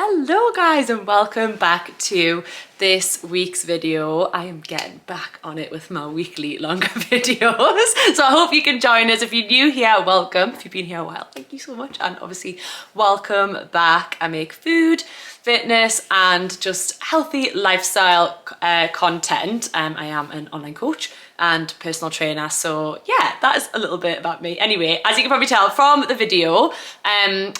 Hello guys and welcome back to this week's video. I am getting back on it with my weekly longer videos, so I hope you can join us. If you're new here, welcome. If you've been here a while, thank you so much, and obviously welcome back. I make food, fitness and just healthy lifestyle content. I am an online coach and personal trainer, so yeah, that is a little bit about me. Anyway, as you can probably tell from the video,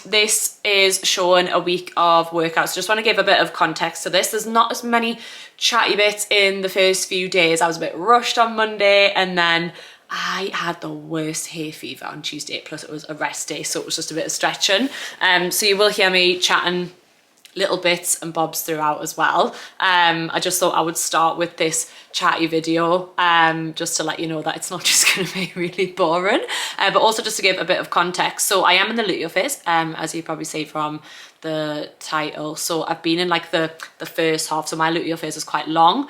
this is showing a week of workouts. Just want to give a bit of context to this. There's not as many chatty bits in the first few days. I was a bit rushed on Monday, and then I had the worst hay fever on Tuesday, plus it was a rest day, so it was just a bit of stretching. So you will hear me chatting little bits and bobs throughout as well. I just thought I would start with this chatty video just to let you know that it's not just going to be really boring, but also just to give a bit of context. So I am in the luteal phase, as you probably see from the title. So I've been in like the first half, so my luteal phase is quite long.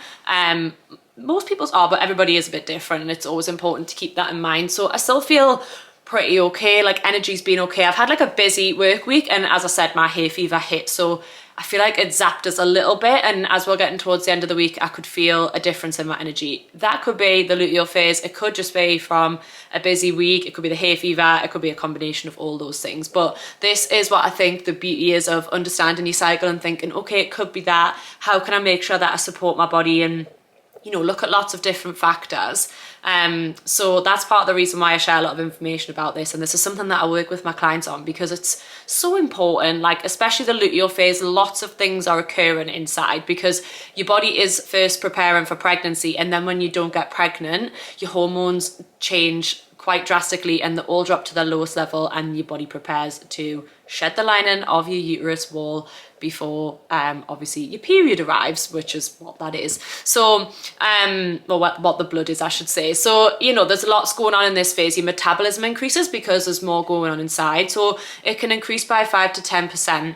Most people's are, but everybody is a bit different, and it's always important to keep that in mind. So I still feel pretty okay, like energy's been okay. I've had like a busy work week, and as I said, my hay fever hit, so I feel like it zapped us a little bit, and as we're getting towards the end of the week, I could feel a difference in my energy. That could be the luteal phase, it could just be from a busy week, it could be the hay fever, it could be a combination of all those things. But this is what I think the beauty is of understanding your cycle and thinking, okay, it could be that. How can I make sure that I support my body, and you know, look at lots of different factors. So that's part of the reason why I share a lot of information about this, and this is something that I work with my clients on because it's so important. Like especially the luteal phase, lots of things are occurring inside because your body is first preparing for pregnancy, and then when you don't get pregnant, your hormones change quite drastically and they all drop to their lowest level, and your body prepares to shed the lining of your uterus wall before obviously your period arrives, which is what that is. So well, what the blood is, I should say. So you know, there's lots going on in this phase. Your metabolism increases because there's more going on inside, so it can increase by 5 to 10%,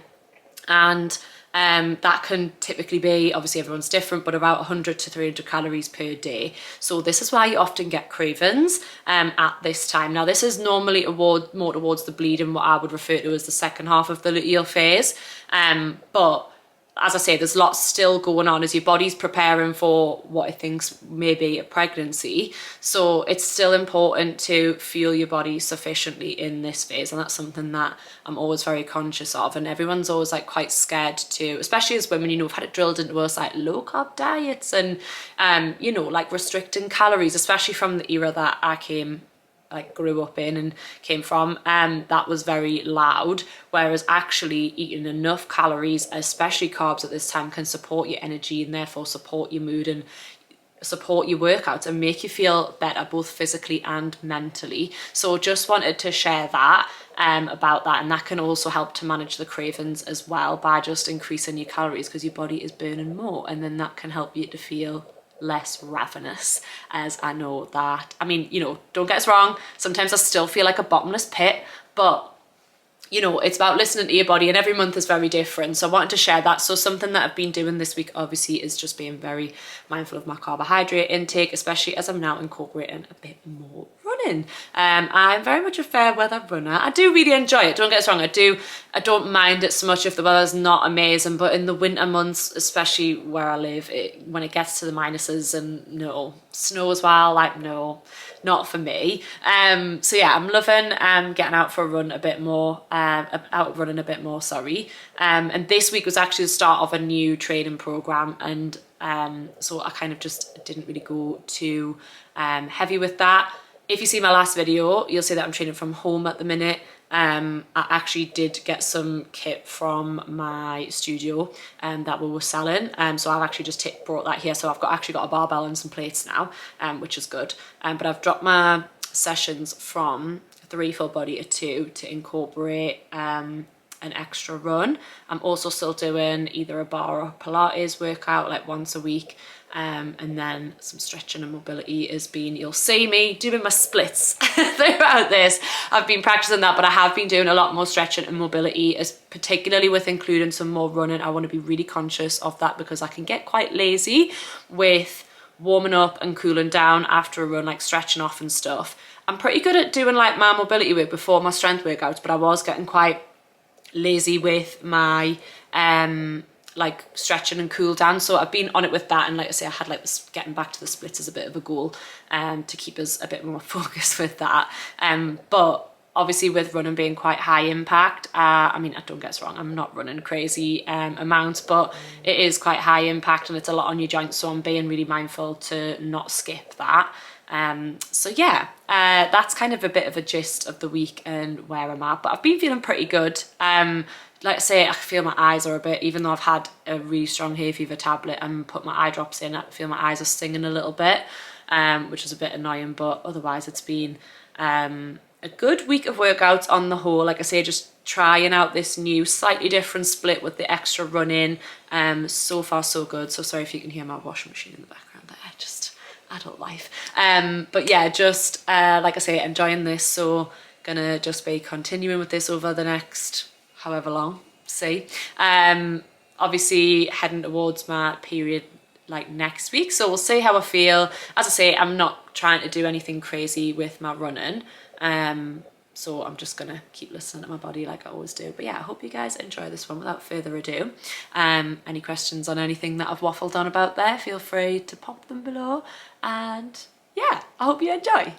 and that can typically be, obviously everyone's different, but about 100 to 300 calories per day. So this is why you often get cravings at this time. Now this is normally more towards the bleeding, what I would refer to as the second half of the luteal phase, but as I say, there's lots still going on as your body's preparing for what it thinks may be a pregnancy. So it's still important to fuel your body sufficiently in this phase, and that's something that I'm always very conscious of. And everyone's always like quite scared to, especially as women, you know, we've had it drilled into us like low carb diets and you know, like restricting calories, especially from the era that I grew up in and came from, that was very loud, whereas actually eating enough calories, especially carbs at this time, can support your energy and therefore support your mood and support your workouts and make you feel better both physically and mentally. So just wanted to share that about that, and that can also help to manage the cravings as well by just increasing your calories because your body is burning more, and then that can help you to feel less ravenous. As I know that, I mean, you know, don't get us wrong, sometimes I still feel like a bottomless pit, but you know, it's about listening to your body, and every month is very different. So I wanted to share that. So something that I've been doing this week obviously is just being very mindful of my carbohydrate intake, especially as I'm now incorporating a bit more running. I'm very much a fair weather runner. I do really enjoy it, don't get us wrong, I don't mind it so much if the weather's not amazing, but in the winter months, especially where I live, when it gets to the minuses and no snow as well, like no, not for me. So yeah, I'm loving getting out for a run a bit more, out running a bit more, sorry. And this week was actually the start of a new training program, and so I kind of just didn't really go too heavy with that. If you see my last video, you'll see that I'm training from home at the minute. I actually did get some kit from my studio that we were selling, so I've actually just brought that here. So I've actually got a barbell and some plates now, which is good. But I've dropped my sessions from 3 full body to 2 to incorporate an extra run. I'm also still doing either a bar or Pilates workout like once a week. And then some stretching and mobility has been, you'll see me doing my splits throughout this. I've been practicing that, but I have been doing a lot more stretching and mobility, as particularly with including some more running. I want to be really conscious of that because I can get quite lazy with warming up and cooling down after a run, like stretching off and stuff. I'm pretty good at doing like my mobility work before my strength workouts, but I was getting quite lazy with my like stretching and cool down. So I've been on it with that, and like I say, I had like this getting back to the splits as a bit of a goal, to keep us a bit more focused with that. But obviously with running being quite high impact, I mean, don't get us wrong, I'm not running crazy amounts, but it is quite high impact and it's a lot on your joints, so I'm being really mindful to not skip that. So yeah, that's kind of a bit of a gist of the week and where I'm at, but I've been feeling pretty good. Like I say, I feel my eyes are a bit, even though I've had a really strong hay fever tablet and put my eye drops in, I feel my eyes are stinging a little bit, which is a bit annoying, but otherwise it's been a good week of workouts on the whole. Like I say, just trying out this new slightly different split with the extra running. So far so good. So sorry if you can hear my washing machine in the background there, just adult life. But yeah, just like I say, enjoying this, so gonna just be continuing with this over the next however long, see. Obviously heading towards my period like next week, so we'll see how I feel. As I say, I'm not trying to do anything crazy with my running, so I'm just gonna keep listening to my body like I always do. But yeah, I hope you guys enjoy this one. Without further ado, any questions on anything that I've waffled on about there, feel free to pop them below, and yeah, I hope you enjoy.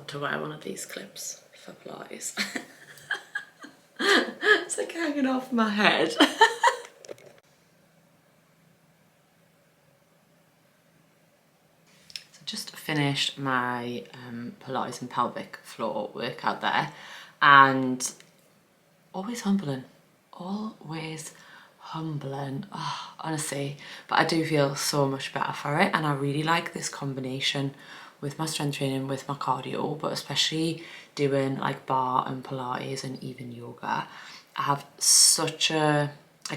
not to wear one of these clips for Pilates. It's like hanging off my head. Just finished my Pilates and pelvic floor workout there, and always humbling, always humbling, oh, honestly. But I do feel so much better for it, and I really like this combination with my strength training, with my cardio, but especially doing like bar and Pilates and even yoga. I have such a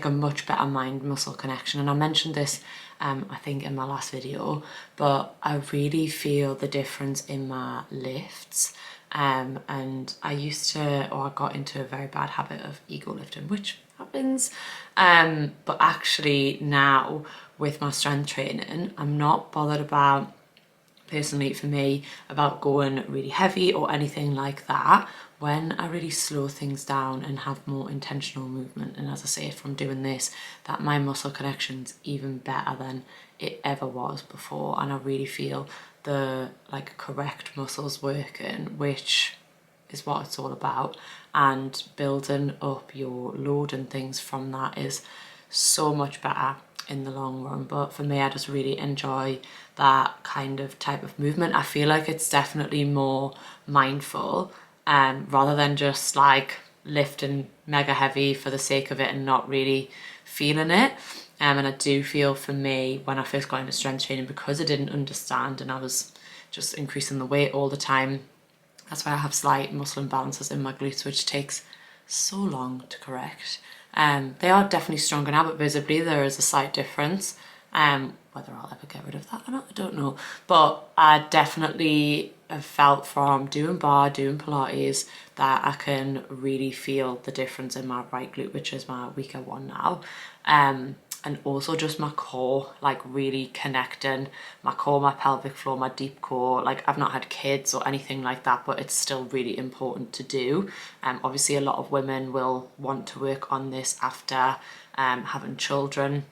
much better mind muscle connection, and I mentioned this I think in my last video, but I really feel the difference in my lifts. And I got into a very bad habit of ego lifting, which happens, but actually now with my strength training, I'm not bothered about, personally for me, about going really heavy or anything like that. When I really slow things down and have more intentional movement, and as I say, from doing this, that my muscle connection's even better than it ever was before, and I really feel the like correct muscles working, which is what it's all about, and building up your load and things from that is so much better in the long run. But for me, I just really enjoy that kind of type of movement. I feel like it's definitely more mindful, rather than just like lifting mega heavy for the sake of it and not really feeling it. And I do feel, for me, when I first got into strength training, because I didn't understand and I was just increasing the weight all the time, that's why I have slight muscle imbalances in my glutes, which takes so long to correct. They are definitely stronger now, but visibly there is a slight difference. Whether I'll ever get rid of that or not, I don't know. But I definitely have felt from doing bar, doing Pilates, that I can really feel the difference in my right glute, which is my weaker one now. And also just my core, like really connecting my core, my pelvic floor, my deep core. Like, I've not had kids or anything like that, but it's still really important to do. Obviously a lot of women will want to work on this after having children,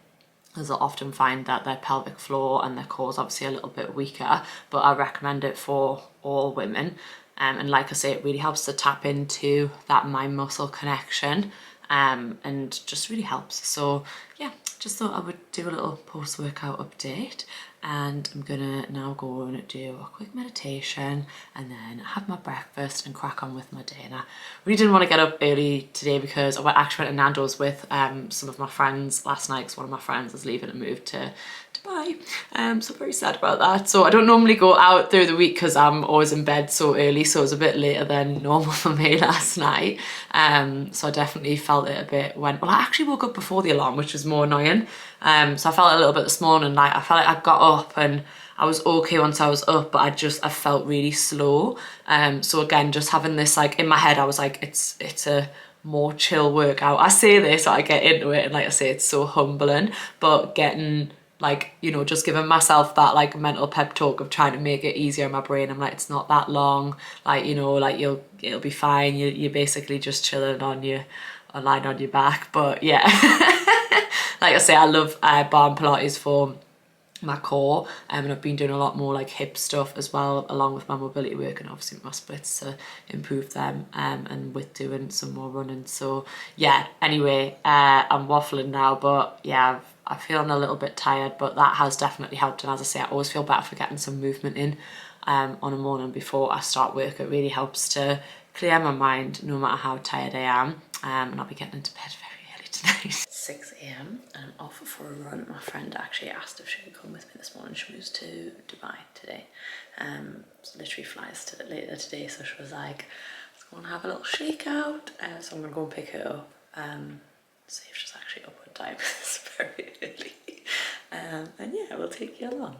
as they'll often find that their pelvic floor and their core is obviously a little bit weaker, but I recommend it for all women. And like I say, it really helps to tap into that mind muscle connection, and just really helps. So yeah, just thought I would do a little post-workout update, and I'm gonna now go and do a quick meditation and then have my breakfast and crack on with my day. And I really didn't want to get up early today because I actually went to Nando's with some of my friends last night, because one of my friends is leaving and moved to Dubai. So very sad about that. So I don't normally go out through the week because I'm always in bed so early, so it was a bit later than normal for me last night. So I definitely felt it a bit well, I actually woke up before the alarm, which was more annoying. So I felt it a little bit this morning, like I felt like I got up and I was okay once I was up, but I felt really slow. So again, just having this, like in my head, I was like, it's a more chill workout. I say this, I get into it, and like I say, it's so humbling, but getting, like, you know, just giving myself that like mental pep talk of trying to make it easier in my brain. I'm like, it's not that long, like, you know, like it'll be fine. You're basically just chilling lying on your back. But yeah, like I say, I love bar and Pilates for my core, and I've been doing a lot more like hip stuff as well, along with my mobility work and obviously my splits to improve them, and with doing some more running. So yeah, anyway, I'm waffling now, but yeah, I'm feeling a little bit tired, but that has definitely helped. And as I say, I always feel better for getting some movement in on a morning before I start work. It really helps to clear my mind no matter how tired I am, and I'll be getting into bed very early tonight. 6 a.m. and I'm off for a run. My friend actually asked if she could come with me this morning. She moves to Dubai today, so literally flies to later today, so she was like, let's go and have a little shake out. So I'm gonna go and pick her up, see if she's actually up on time. It's very early, and yeah, we'll take you along.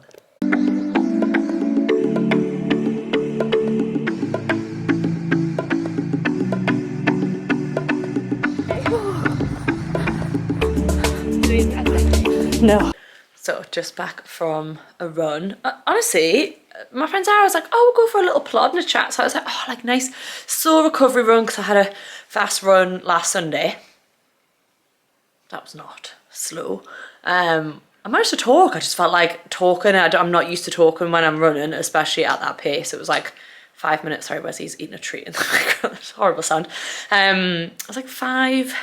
No. So just back from a run. Honestly, my friend Sarah was like, oh, we'll go for a little plod and a chat. So I was like, oh, like nice slow recovery run, because I had a fast run last Sunday. That was not slow. I managed to talk. I just felt like talking. I'm not used to talking when I'm running, especially at that pace. It was like 5 minutes. Sorry, Wesley's eating a treat in the background. It's a horrible sound. It was like 5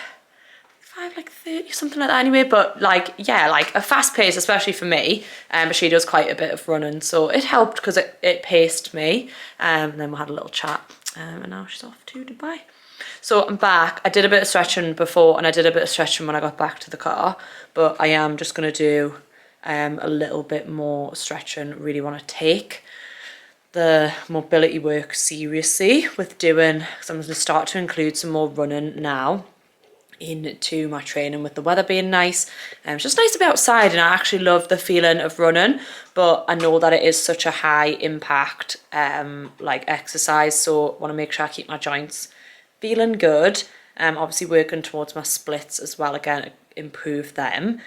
5, like 30, something like that anyway. But like, yeah, like a fast pace, especially for me. But she does quite a bit of running, so it helped because it paced me. And then we had a little chat, and now she's off to Dubai. So I'm back. I did a bit of stretching before, and I did a bit of stretching when I got back to the car, but I am just going to do a little bit more stretching. Really want to take the mobility work seriously with doing, because I'm going to start to include some more running now into my training with the weather being nice. It's just nice to be outside, and I actually love the feeling of running, but I know that it is such a high impact like exercise, so I want to make sure I keep my joints feeling good. Obviously working towards my splits as well, again, improve them.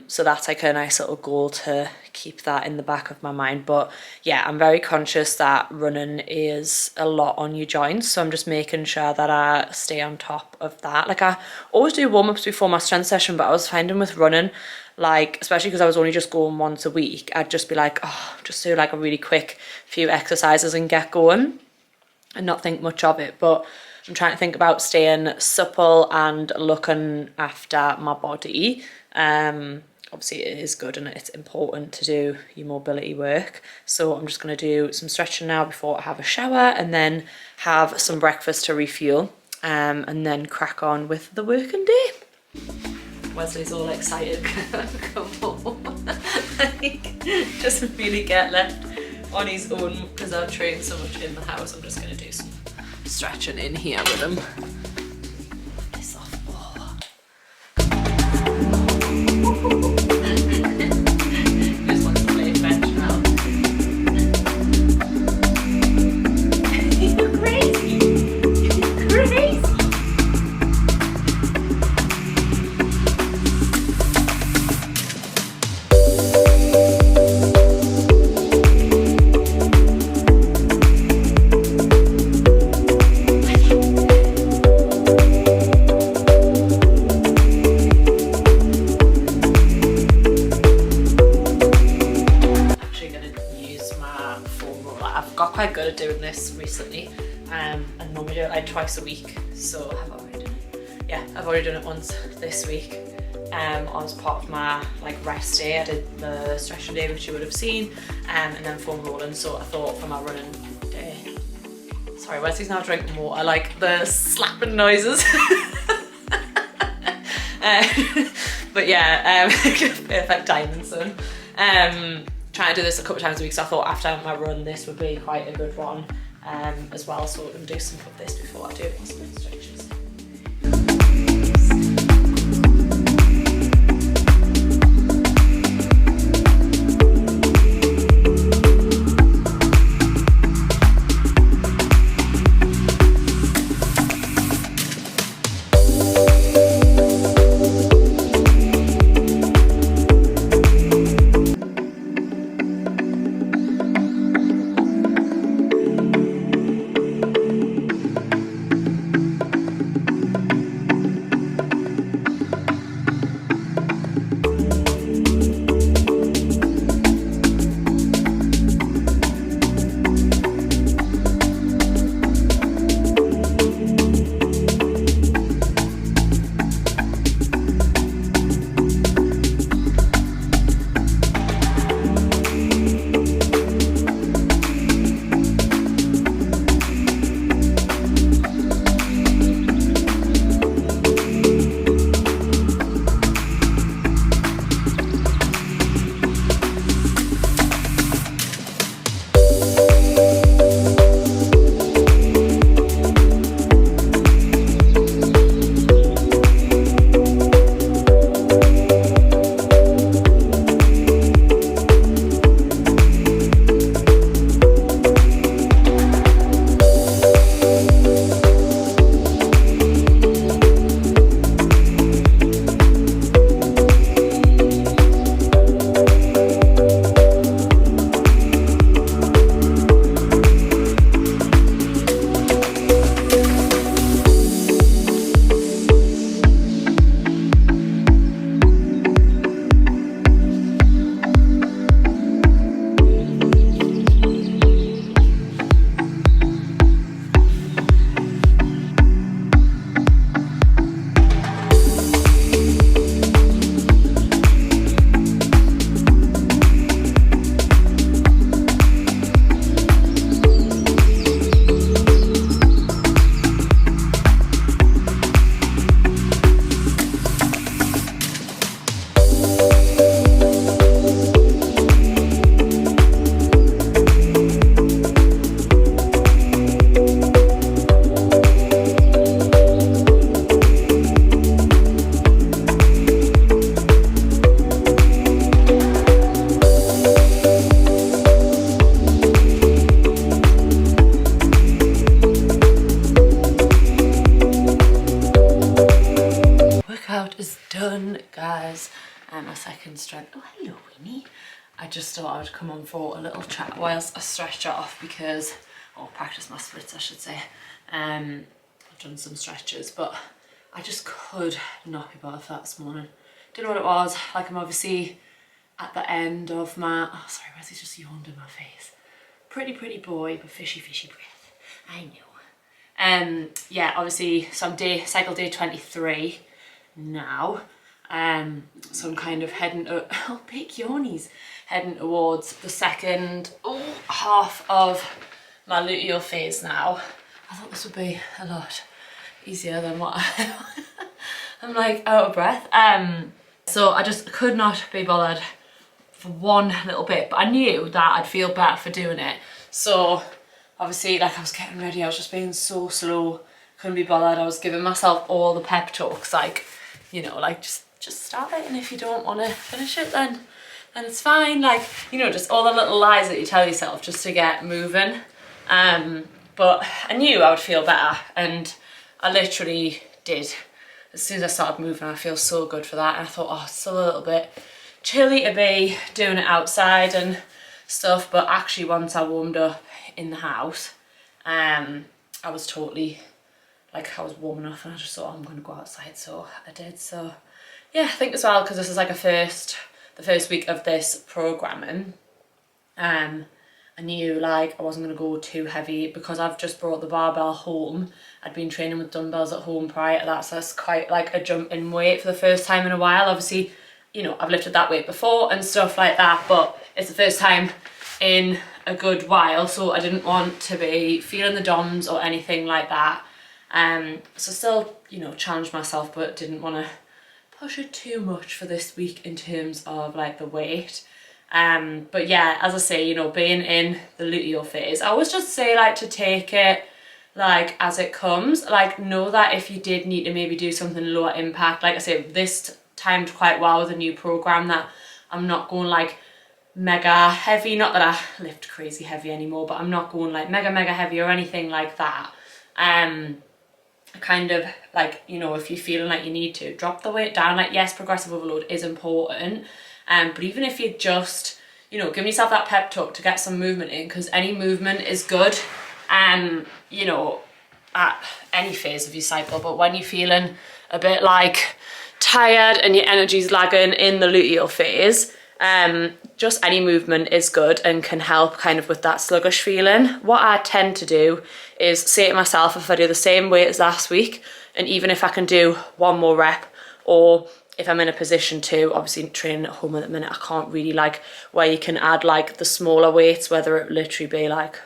So that's like a nice little goal to keep that in the back of my mind. But yeah, I'm very conscious that running is a lot on your joints, so I'm just making sure that I stay on top of that. Like, I always do warm-ups before my strength session, but I was finding with running, like, especially because I was only just going once a week, I'd just be like, oh, just do like a really quick few exercises and get going and not think much of it. But I'm trying to think about staying supple and looking after my body. Obviously it is good and it's important to do your mobility work. So I'm just going to do some stretching now before I have a shower, and then have some breakfast to refuel, and then crack on with the working day. Wesley's all excited. Come home. Like, just really get left on his own because I've trained so much in the house. I'm just going to do some stretching in here with him. This off. Oh. Just wants to play fetch now. You're crazy. You're crazy. Quite good at doing this recently, and normally do it like twice a week. So have I already done it? Yeah, I've already done it once this week. As part of my like rest day, I did the stretching day, which you would have seen, and then foam rolling. So I thought for my running day, sorry, Wesley's now drinking water. I like the slapping noises. But yeah, perfect timing, son. Trying to do this a couple of times a week, so I thought after my run this would be quite a good one as well, so I'm going to do some of this before I do my split stretches. workout is done, guys. My second strength. Oh, hello, Winnie. I just thought I would come on for a little chat whilst I stretch it off because, or practice my splits, I should say. I've done some stretches, but I just could not be bothered for that this morning. Don't know what it was. Like, I'm obviously at the end of my, oh sorry, Wesley's just yawned in my face. Pretty boy, but fishy breath. I know. Yeah, obviously, so I'm cycle day 23 now. So I'm kind of heading to, oh, big yawnies, heading towards the second half of my luteal phase now. I thought this would be a lot easier than what I'm like out of breath. So I just could not be bothered for one little bit, but I knew that I'd feel better for doing it. So obviously, like, I was getting ready, I was just being so slow, couldn't be bothered. I was giving myself all the pep talks, like, you know, like, just start it, and if you don't want to finish it, then it's fine. Like, you know, just all the little lies that you tell yourself just to get moving. But I knew I would feel better, and I literally did. As soon as I started moving, I feel so good for that. And I thought, oh, it's still a little bit chilly to be doing it outside and stuff, but actually once I warmed up in the house, I was totally, like, I was warm enough, and I just thought, oh, I'm going to go outside, so I did. So yeah, I think as well, because this is like the first week of this programming, I knew, like, I wasn't going to go too heavy because I've just brought the barbell home. I'd been training with dumbbells at home prior to that, so that's quite like a jump in weight for the first time in a while. Obviously, you know, I've lifted that weight before and stuff like that, but it's the first time in a good while, so I didn't want to be feeling the DOMs or anything like that. So still, you know, challenged myself, but didn't want to push it too much for this week in terms of like the weight. But yeah, as I say, you know, being in the luteal phase, I always just say, like, to take it like as it comes. Like, know that if you did need to maybe do something lower impact, like I say, this timed quite well with a new program, that I'm not going like mega heavy, not that I lift crazy heavy anymore, but I'm not going like mega heavy or anything like that. Kind of like, you know, if you're feeling like you need to drop the weight down, like, yes, progressive overload is important, but even if you just, you know, give yourself that pep talk to get some movement in, because any movement is good, you know, at any phase of your cycle. But when you're feeling a bit like tired and your energy's lagging in the luteal phase, just any movement is good and can help kind of with that sluggish feeling. What I tend to do is say to myself, if I do the same weight as last week, and even if I can do one more rep, or if I'm in a position to, obviously training at home at the minute, I can't really, like, where you can add like the smaller weights, whether it literally be like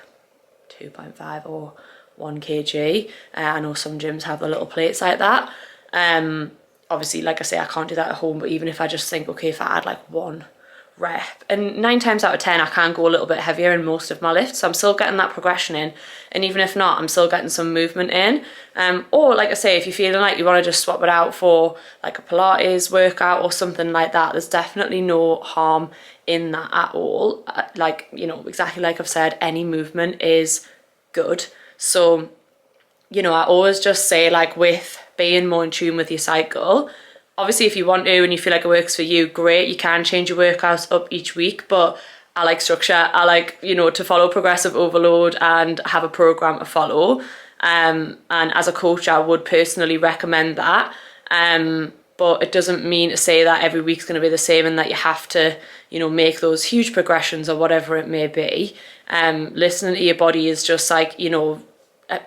2.5 or 1 kg. I know some gyms have the little plates like that. Obviously, like I say, I can't do that at home, but even if I just think, okay, if I add like 1 rep, and 9 times out of 10 I can go a little bit heavier in most of my lifts, so I'm still getting that progression in, and even if not, I'm still getting some movement in. Or like I say, if you're feeling like you want to just swap it out for like a Pilates workout or something like that, there's definitely no harm in that at all. Like, you know, exactly like I've said, any movement is good. So, you know, I always just say, like, with being more in tune with your cycle, obviously, if you want to and you feel like it works for you, great, you can change your workouts up each week, but I like structure. I like, you know, to follow progressive overload and have a program to follow. And as a coach, I would personally recommend that. But it doesn't mean to say that every week's going to be the same and that you have to, you know, make those huge progressions or whatever it may be. Listening to your body is just like, you know,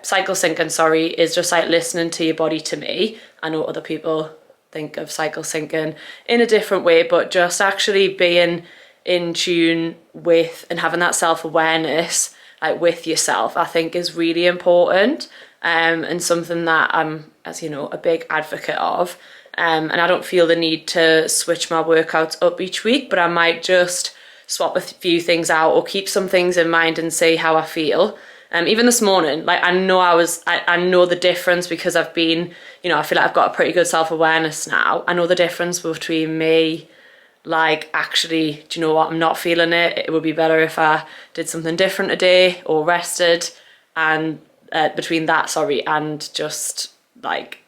cycle syncing, sorry, is just like listening to your body to me. I know other people think of cycle syncing in a different way, but just actually being in tune with and having that self-awareness, like, with yourself, I think is really important, and something that I'm, as you know, a big advocate of. And I don't feel the need to switch my workouts up each week, but I might just swap a few things out or keep some things in mind and see how I feel. Even this morning, like, I know the difference because I've been, you know, I feel like I've got a pretty good self-awareness now. I know the difference between me, like, actually, do you know what, I'm not feeling it. It would be better if I did something different today or rested, and between that, sorry, and just, like,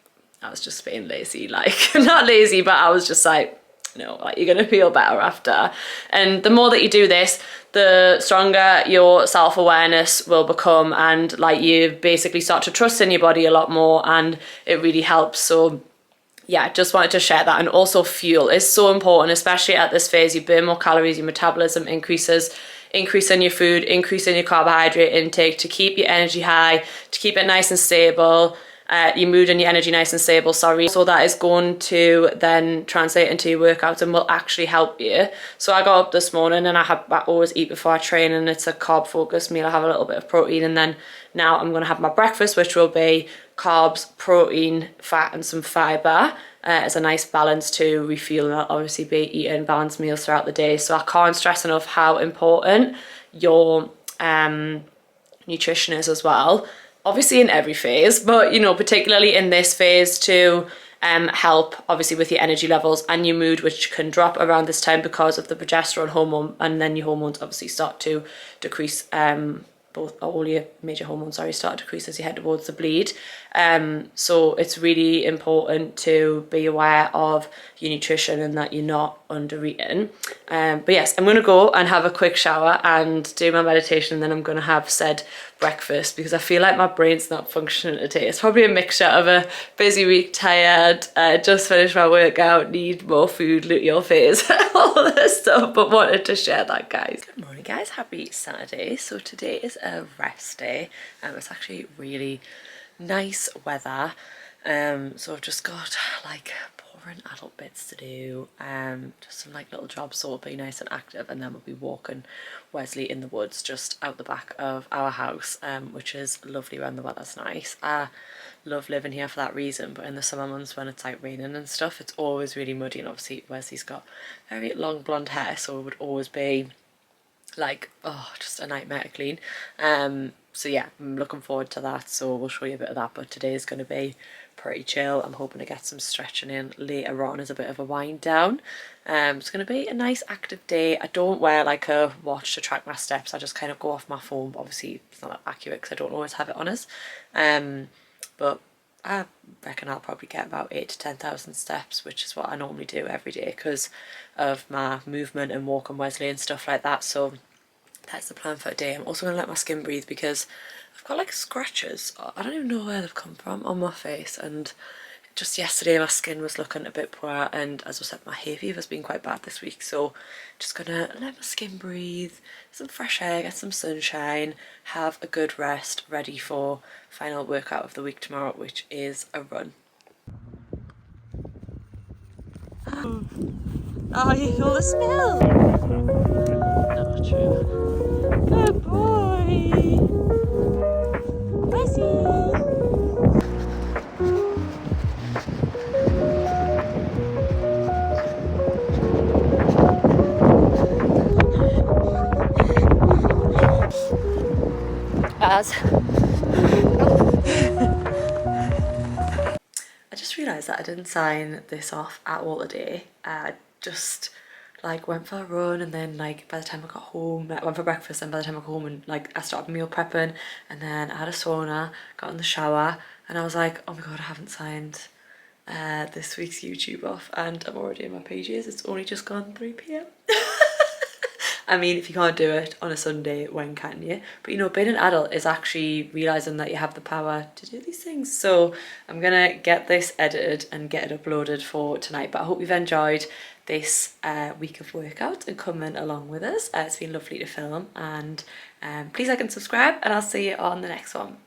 I was just being lazy, like not lazy, but I was just like, no, like you're gonna feel better after. And the more that you do this, the stronger your self-awareness will become, and like you basically start to trust in your body a lot more, and it really helps. So yeah, just wanted to share that. And also fuel is so important, especially at this phase. You burn more calories, your metabolism increase in your food, increase in your carbohydrate intake to keep your energy high, to keep it nice and stable, your mood and your energy nice and stable, sorry. So that is going to then translate into your workouts and will actually help you. So I got up this morning and I always eat before I train, and it's a carb focused meal. I have a little bit of protein, and then now I'm going to have my breakfast, which will be carbs, protein, fat and some fibre as a nice balance to refuel. And I'll obviously be eating balanced meals throughout the day. So I can't stress enough how important your nutrition is as well. Obviously in every phase, but you know, particularly in this phase to help obviously with your energy levels and your mood, which can drop around this time because of the progesterone hormone, and then your hormones obviously start to decrease. All your major hormones start to decrease as you head towards the bleed. So it's really important to be aware of your nutrition and that you're not under eating. But yes, I'm going to go and have a quick shower and do my meditation, and then I'm going to have said breakfast because I feel like my brain's not functioning today. It's probably a mixture of a busy week, tired, just finished my workout, need more food, Luteal phase, all this stuff, but wanted to share that, guys. Good morning, guys. Happy Saturday. So today is a rest day. It's actually really nice weather. So I've just got like boring adult bits to do, just some like little jobs, so it'll be nice and active, and then we'll be walking Wesley in the woods just out the back of our house, which is lovely when the weather's nice. I love living here for that reason, but in the summer months when it's like raining and stuff, it's always really muddy, and obviously Wesley's got very long blonde hair, so it would always be like, oh, just a nightmare to clean. So yeah, I'm looking forward to that, so we'll show you a bit of that, but today is going to be pretty chill. I'm hoping to get some stretching in later on as a bit of a wind down. It's going to be a nice active day. I don't wear like a watch to track my steps, I just kind of go off my phone, but obviously it's not that accurate because I don't always have it on us. But I reckon I'll probably get about 8,000 to 10,000 steps, which is what I normally do every day because of my movement and walking Wesley and stuff like that. So that's the plan for today. I'm also going to let my skin breathe because I've got like scratches, I don't even know where they've come from, on my face, and just yesterday my skin was looking a bit poor, and as I said, my hay fever's been quite bad this week, so just gonna let my skin breathe, some fresh air, get some sunshine, have a good rest, ready for final workout of the week tomorrow, which is a run. Oh, you feel the smell? Not true. Good boy. Wesley. I just realised that I didn't sign this off at all today. I just like went for a run, and then like by the time I got home, I went for breakfast, and by the time I got home and like I started meal prepping, and then I had a sauna, got in the shower, and I was like, oh my god, I haven't signed this week's YouTube off, and I'm already in my pages. It's only just gone 3 p.m. I mean, if you can't do it on a Sunday, when can you? But you know, being an adult is actually realising that you have the power to do these things. So I'm gonna get this edited and get it uploaded for tonight. But I hope you've enjoyed this week of workout and coming along with us. It's been lovely to film, and please like and subscribe, and I'll see you on the next one.